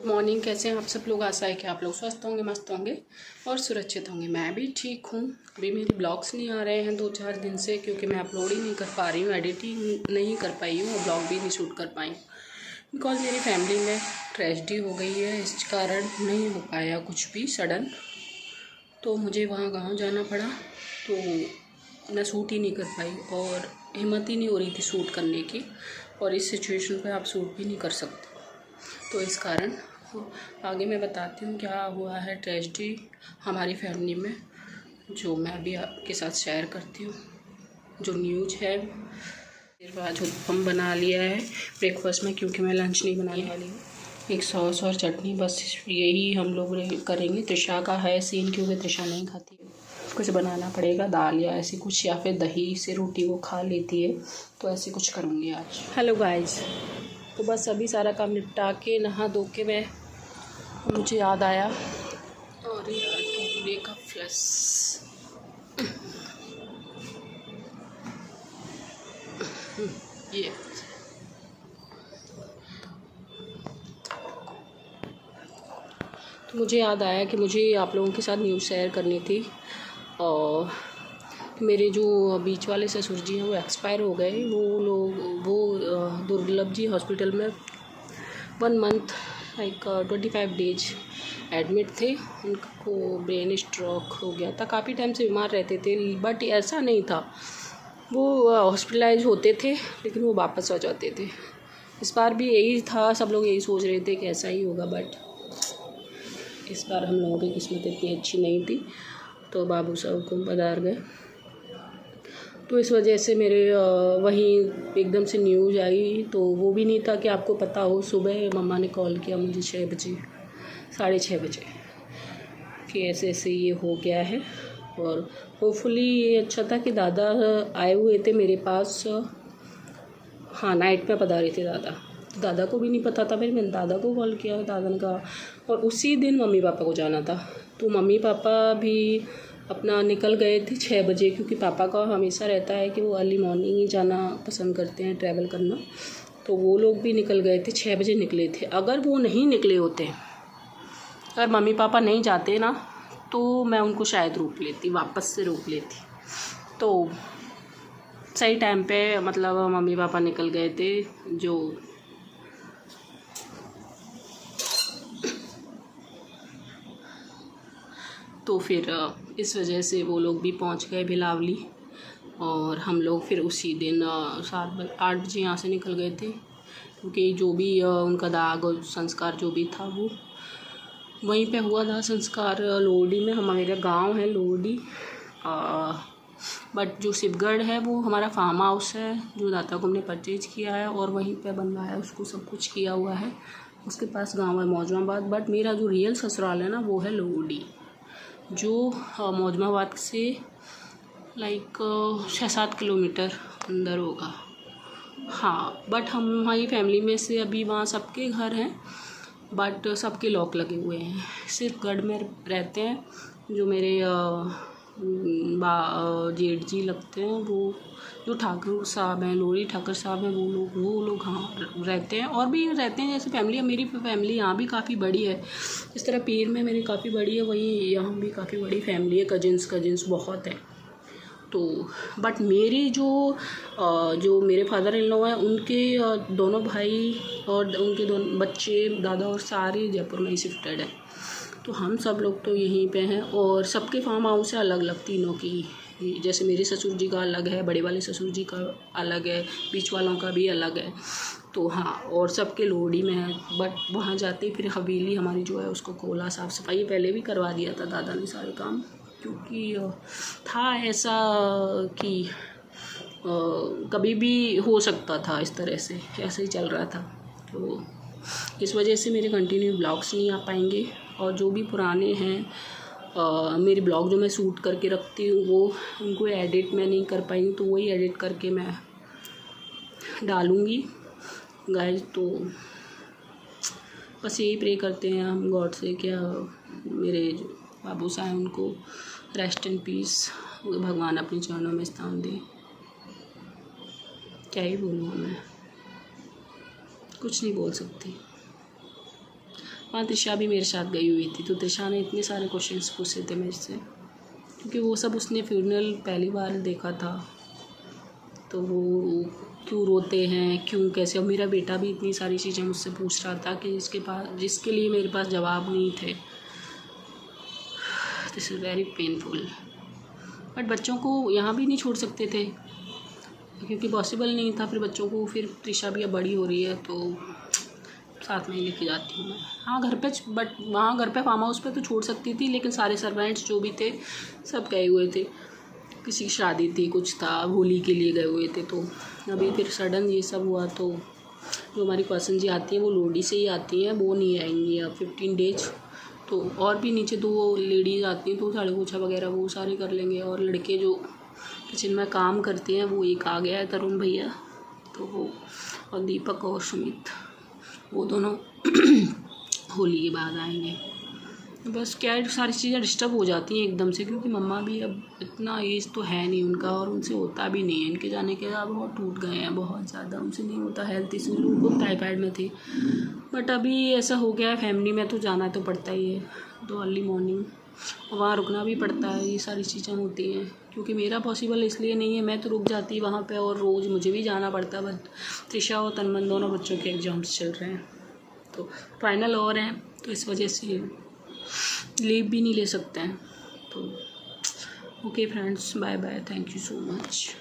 Morning, कैसे हैं आप सब लोग। आशा है कि आप लोग स्वस्थ होंगे, मस्त होंगे और सुरक्षित होंगे। मैं भी ठीक हूँ। अभी मेरे ब्लॉग्स नहीं आ रहे हैं 2-4 दिन से, क्योंकि मैं अपलोड ही नहीं कर पा रही हूँ, एडिटिंग नहीं कर पाई हूँ और ब्लॉग भी नहीं शूट कर पाई हूँ। बिकॉज मेरी फैमिली में ट्रेजेडी हो गई है, इस कारण नहीं हो पाया कुछ भी सडन। तो मुझे वहाँ गाँव जाना पड़ा, तो मैं शूट ही नहीं कर पाई और हिम्मत ही नहीं हो रही थी शूट करने की। और इस सिचुएशन पर आप शूट भी नहीं कर सकते, तो इस कारण आगे मैं बताती हूँ क्या हुआ है ट्रेजेडी हमारी फैमिली में, जो मैं भी आपके साथ शेयर करती हूँ। जो न्यूज़ है, फिर आज उत्पम बना लिया है ब्रेकफास्ट में, क्योंकि मैं लंच नहीं बनाने वाली हूँ। एक सॉस और चटनी, बस यही हम लोग करेंगे। त्रिशा का है सीन, क्योंकि त्रिशा नहीं खाती है, कुछ बनाना पड़ेगा, दाल या ऐसी कुछ, या फिर दही से रोटी वो खा लेती है, तो ऐसे कुछ करूँगी आज। हेलो गाइज, तो बस अभी सारा काम निपटा के नहा धो के मुझे याद आया, और यार कैमरे का फ्लैश, ये तो मुझे याद आया कि मुझे आप लोगों के साथ न्यूज़ शेयर करनी थी। और मेरे जो बीच वाले ससुर जी हैं वो एक्सपायर हो गए। वो दुर्लभ जी हॉस्पिटल में 1 मंथ लाइक 25 डेज एडमिट थे। उनको ब्रेन स्ट्रोक हो गया था, काफ़ी टाइम से बीमार रहते थे, बट ऐसा नहीं था, वो हॉस्पिटलाइज होते थे लेकिन वो वापस आ जाते थे। इस बार भी यही था, सब लोग यही सोच रहे थे कि ऐसा ही होगा, बट इस बार हम लोगों की किस्मत इतनी अच्छी नहीं थी, तो बाबू साहब को पधार गए। तो इस वजह से मेरे वहीं एकदम से न्यूज़ आई, तो वो भी नहीं था कि आपको पता हो। सुबह मम्मा ने कॉल किया मुझे 6 बजे, 6:30 बजे, कि ऐसे ऐसे ये हो गया है। और होपफुली ये अच्छा था कि दादा आए हुए थे मेरे पास, हाँ नाइट में पधारे थे दादा, तो दादा को भी नहीं पता था। मैंने दादा को कॉल किया, दादा ने कहा, और उसी दिन मम्मी पापा को जाना था, तो मम्मी पापा भी अपना निकल गए थे 6 बजे, क्योंकि पापा का हमेशा रहता है कि वो अर्ली मॉर्निंग ही जाना पसंद करते हैं, ट्रैवल करना। तो वो लोग भी निकल गए थे, 6 बजे निकले थे। अगर वो नहीं निकले होते, अगर मम्मी पापा नहीं जाते ना, तो मैं उनको शायद रोक लेती, वापस से रोक लेती। तो सही टाइम पे मतलब मम्मी पापा निकल गए थे, जो तो फिर इस वजह से वो लोग भी पहुंच गए भिलावली। और हम लोग फिर उसी दिन 8 बजे यहाँ से निकल गए थे, क्योंकि जो भी उनका दाग और संस्कार जो भी था वो वहीं पे हुआ था। संस्कार लोडी में, हमारा गांव है लोडी, बट जो शिवगढ़ है वो हमारा फार्म हाउस है, जो दाता को हमने परचेज किया है और वहीं पे बनवाया, उसको सब कुछ किया हुआ है। उसके पास गांव है मौजमाबाद, बट मेरा जो रियल ससुराल है ना वो है लोडी, जो मौजमाबाद से लाइक 6-7 किलोमीटर अंदर होगा। हाँ, बट हमारी फैमिली में से अभी वहाँ सबके घर हैं, बट सबके लॉक लगे हुए हैं। सिर्फ गढ़ में रहते हैं जो मेरे जेठ जी लगते हैं, वो जो ठाकुर साहब हैं, लोरी ठाकुर साहब हैं, वो लोग हाँ रहते हैं। और भी रहते हैं जैसे फैमिली, मेरी फैमिली यहाँ भी काफ़ी बड़ी है। इस तरह पीर में मेरी काफ़ी बड़ी है, वहीं यहाँ भी काफ़ी बड़ी फैमिली है, कजिन्स बहुत है। तो बट मेरी जो मेरे फादर इन लॉ हैं, उनके दोनों भाई और उनके दोनों बच्चे, दादा और सारे जयपुर में ही शिफ्टेड है। तो हम सब लोग तो यहीं पे हैं, और सबके फार्म हाउस है अलग अलग तीनों की। जैसे मेरे ससुर जी का अलग है, बड़े वाले ससुर जी का अलग है, बीच वालों का भी अलग है। तो हाँ, और सबके लोडी में है। बट वहाँ जाते फिर हवेली हमारी जो है उसको खोला, साफ़ सफाई पहले भी करवा दिया था दादा ने सारे काम, क्योंकि था ऐसा कि कभी भी हो सकता था, इस तरह से ऐसे ही चल रहा था। तो इस वजह से मेरे कंटिन्यू ब्लॉग्स नहीं आ पाएंगे। और जो भी पुराने हैं मेरे ब्लॉग जो मैं शूट करके रखती हूँ, वो उनको एडिट मैं नहीं कर पाई हूँ, तो वही एडिट करके मैं डालूँगी गाइस। तो बस यही प्रे करते हैं हम गॉड से, क्या मेरे जो बाबू साहब हैं उनको रेस्ट इन पीस, भगवान अपने चरणों में स्थान दे। क्या ही बोलूँ मैं, कुछ नहीं बोल सकती। वहाँ त्रिशा भी मेरे साथ गई हुई थी, तो त्रिशा ने इतने सारे क्वेश्चंस पूछे थे मेरे से, क्योंकि वो सब उसने फ्यूनरल पहली बार देखा था। तो वो क्यों रोते हैं, क्यों कैसे, और मेरा बेटा भी इतनी सारी चीज़ें मुझसे पूछ रहा था कि जिसके लिए मेरे पास जवाब नहीं थे। This is very painful. But बच्चों को यहाँ भी नहीं छोड़ सकते थे, क्योंकि पॉसिबल नहीं था। फिर बच्चों को, फिर त्रिशा भी अब बड़ी हो रही है तो साथ में ही लेके जाती हूँ मैं। हाँ घर पे, बट वहाँ घर पे फार्म हाउस पे तो छोड़ सकती थी, लेकिन सारे सर्वेंट्स जो भी थे सब गए हुए थे, किसी की शादी थी, कुछ था, होली के लिए गए हुए थे। तो अभी फिर सडन ये सब हुआ, तो जो हमारी पर्सन जी आती हैं वो लोडी से ही आती हैं, वो नहीं आएंगी अब 15 डेज। तो और भी नीचे 2 लेडीज़ आती हैं, तो झाड़ू पोछा वगैरह वो सारे कर लेंगे। और लड़के जो किचन में काम करते हैं, वो एक आ गया है तरुण भैया, तो वो, और दीपक और सुमित, वो दोनों होली के बाद आएंगे। बस क्या है, सारी चीज़ें डिस्टर्ब हो जाती हैं एकदम से, क्योंकि मम्मा भी अब इतना एज तो है नहीं उनका, और उनसे होता भी नहीं है। इनके जाने के बाद बहुत टूट गए हैं, बहुत ज़्यादा, उनसे नहीं होता। हेल्थ इशू, लोग खुद टाइफाइड में थे, बट अभी ऐसा हो गया है फैमिली में, तो जाना तो पड़ता ही है। तो अर्ली मॉर्निंग वहाँ रुकना भी पड़ता है, ये सारी चीज़ें होती हैं। क्योंकि मेरा पॉसिबल इसलिए नहीं है, मैं तो रुक जाती वहाँ पे, और रोज़ मुझे भी जाना पड़ता। बट त्रिशा और तन्मन दोनों बच्चों के एग्ज़ाम्स चल रहे हैं, तो फाइनल और हैं, तो इस वजह से लीव भी नहीं ले सकते हैं। तो okay friends, bye bye, thank you so much.